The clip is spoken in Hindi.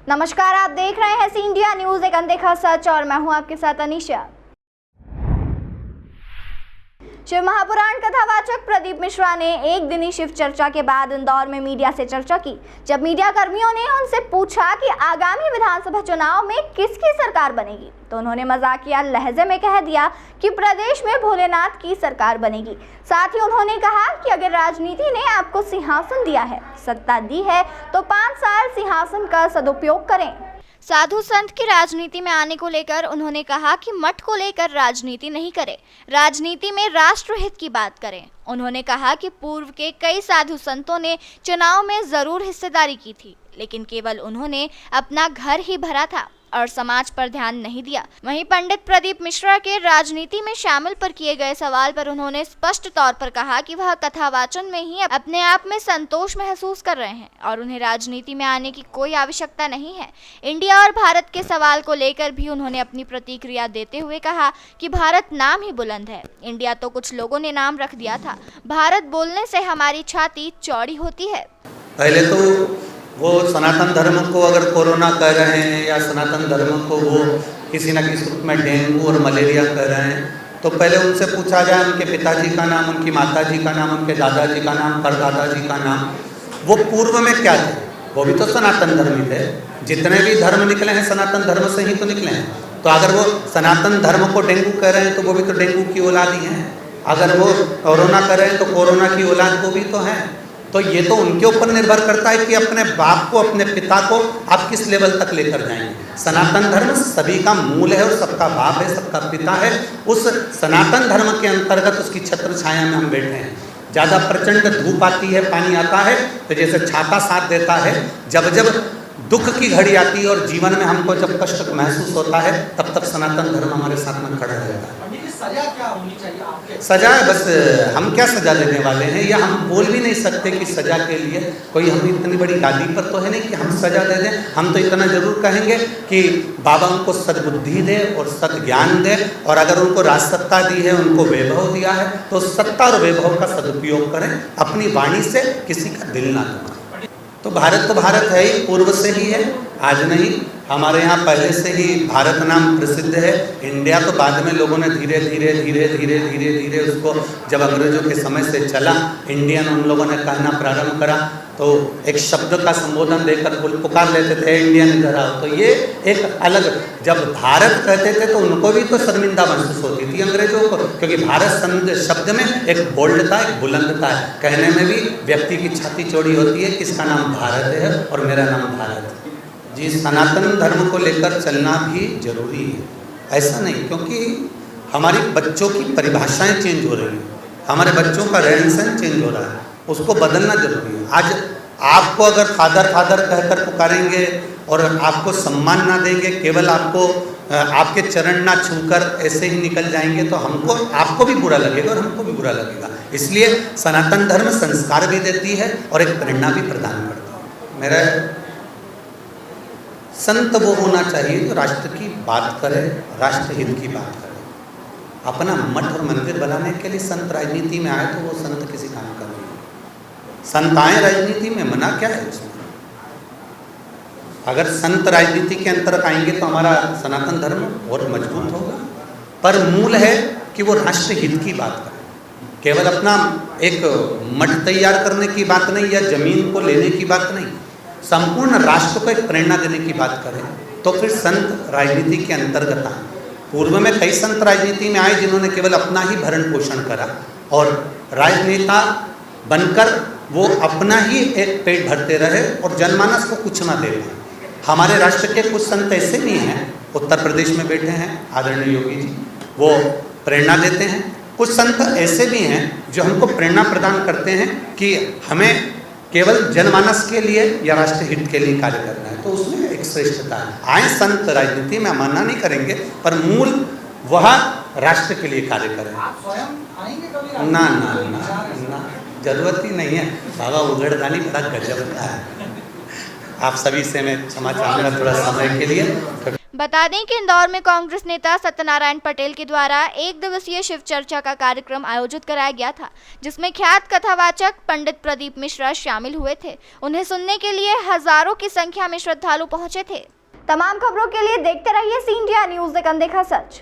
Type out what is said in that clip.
नमस्कार, आप देख रहे हैं सी इंडिया न्यूज, एक अनदेखा सच, और मैं हूं आपके साथ अनीशा। शिव महापुराण कथावाचक प्रदीप मिश्रा ने एक दिनी शिव चर्चा के बाद इंदौर में मीडिया से चर्चा की। जब मीडिया कर्मियों ने उनसे पूछा कि आगामी विधानसभा चुनाव में किसकी सरकार बनेगी, तो उन्होंने मजाकिया लहजे में कह दिया कि प्रदेश में भोलेनाथ की सरकार बनेगी। साथ ही उन्होंने कहा कि अगर राजनीति ने आपको सिंहासन दिया है, सत्ता दी है, तो 5 साल सिंहासन का सदुपयोग करें। साधु संत की राजनीति में आने को लेकर उन्होंने कहा कि मठ को लेकर राजनीति नहीं करें, राजनीति में राष्ट्रहित की बात करें। उन्होंने कहा कि पूर्व के कई साधु संतों ने चुनाव में जरूर हिस्सेदारी की थी, लेकिन केवल उन्होंने अपना घर ही भरा था और समाज पर ध्यान नहीं दिया। वहीं पंडित प्रदीप मिश्रा के राजनीति में शामिल पर किए गए सवाल पर उन्होंने स्पष्ट तौर पर कहा कि वह कथावाचन में ही अपने आप में संतोष महसूस कर रहे हैं और उन्हें राजनीति में आने की कोई आवश्यकता नहीं है। इंडिया और भारत के सवाल को लेकर भी उन्होंने अपनी प्रतिक्रिया देते हुए कहा कि भारत नाम ही बुलंद है, इंडिया तो कुछ लोगों ने नाम रख दिया था, भारत बोलने से हमारी छाती चौड़ी होती है। पहले तो वो सनातन धर्म को अगर कोरोना कह रहे हैं या सनातन धर्म को वो किसी न किसी रूप में डेंगू और मलेरिया कह रहे हैं, तो पहले उनसे पूछा जाए उनके पिताजी का नाम, उनकी माताजी का नाम, उनके दादाजी का नाम, परदादाजी का नाम, वो पूर्व में क्या थे? वो भी तो सनातन धर्मी थे। जितने भी धर्म निकले हैं सनातन धर्म से ही तो निकले हैं। तो अगर वो सनातन धर्म को डेंगू कह रहे हैं तो वो भी तो डेंगू की औलाद ही हैं। अगर वो कोरोना कह रहे हैं तो कोरोना की औलाद वो भी तो हैं। तो ये तो उनके ऊपर निर्भर करता है कि अपने बाप को, अपने पिता को आप किस लेवल तक लेकर जाएंगे। सनातन धर्म सभी का मूल है और सबका बाप है, सबका पिता है। उस सनातन धर्म के अंतर्गत उसकी छत्र छाया में हम बैठे हैं। ज़्यादा प्रचंड धूप आती है, पानी आता है, तो जैसे छाता साथ देता है, जब जब दुख की घड़ी आती है और जीवन में हमको जब कष्ट महसूस होता है, तब तक सनातन धर्म हमारे साथ में खड़ा रहता है। सजा क्या होनी चाहिए आपके? सजा बस हम क्या सजा देने वाले हैं, या हम बोल भी नहीं सकते कि सजा के लिए कोई हम इतनी बड़ी गादी पर तो है नहीं कि हम सजा दे दें। हम तो इतना जरूर कहेंगे कि बाबा उनको सद्बुद्धि दे और सद्ज्ञान दे, और अगर उनको राजसत्ता दी है, उनको वैभव दिया है, तो सत्ता और वैभव का सदुपयोग करें, अपनी वाणी से किसी का दिल ना दुखाएं। तो भारत है ही, पूर्व से ही है, आज नहीं। हमारे यहाँ पहले से ही भारत नाम प्रसिद्ध है। इंडिया तो बाद में लोगों ने धीरे धीरे उसको, जब अंग्रेजों के समय से चला, इंडियन उन लोगों ने कहना प्रारंभ करा, तो एक शब्द का संबोधन देकर पुकार लेते थे, इंडियन इधर आओ। तो ये एक अलग, जब भारत कहते थे तो उनको भी तो शर्मिंदा महसूस होती थी अंग्रेजों को, क्योंकि भारत शब्द में एक बोल्डता, एक बुलंदता है। कहने में भी व्यक्ति की छाती चौड़ी होती है कि इसका नाम भारत है और मेरा नाम भारत है। जी, सनातन धर्म को लेकर चलना भी जरूरी है। ऐसा नहीं, क्योंकि हमारी बच्चों की परिभाषाएं चेंज हो रही हैं, हमारे बच्चों का रहन सहन चेंज हो रहा है, उसको बदलना जरूरी है। आज आपको अगर फादर कहकर पुकारेंगे और आपको सम्मान ना देंगे, केवल आपको आपके चरण ना छूकर ऐसे ही निकल जाएंगे, तो आपको भी बुरा लगेगा और हमको भी बुरा लगेगा। इसलिए सनातन धर्म संस्कार भी देती है और एक प्रेरणा भी प्रदान करता है। मेरा संत वो होना चाहिए जो राष्ट्र की बात करे, राष्ट्रहित की बात करे। अपना मठ और मंदिर बनाने के लिए संत राजनीति में आए तो वो संत किसी काम का नहीं है। संत आए राजनीति में, मना क्या है उसमें? अगर संत राजनीति के अंतर्गत आएंगे तो हमारा सनातन धर्म और मजबूत होगा, पर मूल है कि वो राष्ट्रहित की बात करे। केवल अपना एक मठ तैयार करने की बात नहीं, या जमीन को लेने की बात नहीं, संपूर्ण राष्ट्र को एक प्रेरणा देने की बात करें, तो फिर संत राजनीति के अंतर्गत आए। पूर्व में कई संत राजनीति में आए जिन्होंने केवल अपना ही भरण पोषण करा और राजनेता बनकर वो अपना ही एक पेट भरते रहे और जनमानस को कुछ ना दे पाए। हमारे राष्ट्र के कुछ संत ऐसे भी हैं, उत्तर प्रदेश में बैठे हैं आदरणीय योगी जी, वो प्रेरणा देते हैं। कुछ संत ऐसे भी हैं जो हमको प्रेरणा प्रदान करते हैं कि हमें केवल जनमानस के लिए या राष्ट्र हित के लिए कार्य करना है, तो उसमें एक श्रेष्ठता है। आए संत राजनीति में, मना नहीं करेंगे, पर मूल वह राष्ट्र के लिए कार्य करें। आप स्वयं आएंगे कभी? ना, जरूरत ही नहीं है। बाबा उगड़दानी बड़ा गजब का है। आप सभी से मैं क्षमा चाहूँगा थोड़ा समय के लिए। बता दें कि इंदौर में कांग्रेस नेता सत्यनारायण पटेल के द्वारा एक दिवसीय शिव चर्चा का कार्यक्रम आयोजित कराया गया था, जिसमें ख्यात कथावाचक पंडित प्रदीप मिश्रा शामिल हुए थे। उन्हें सुनने के लिए हजारों की संख्या में श्रद्धालु पहुंचे थे। तमाम खबरों के लिए देखते रहिए सी इंडिया न्यूज़, एक अनदेखा सच।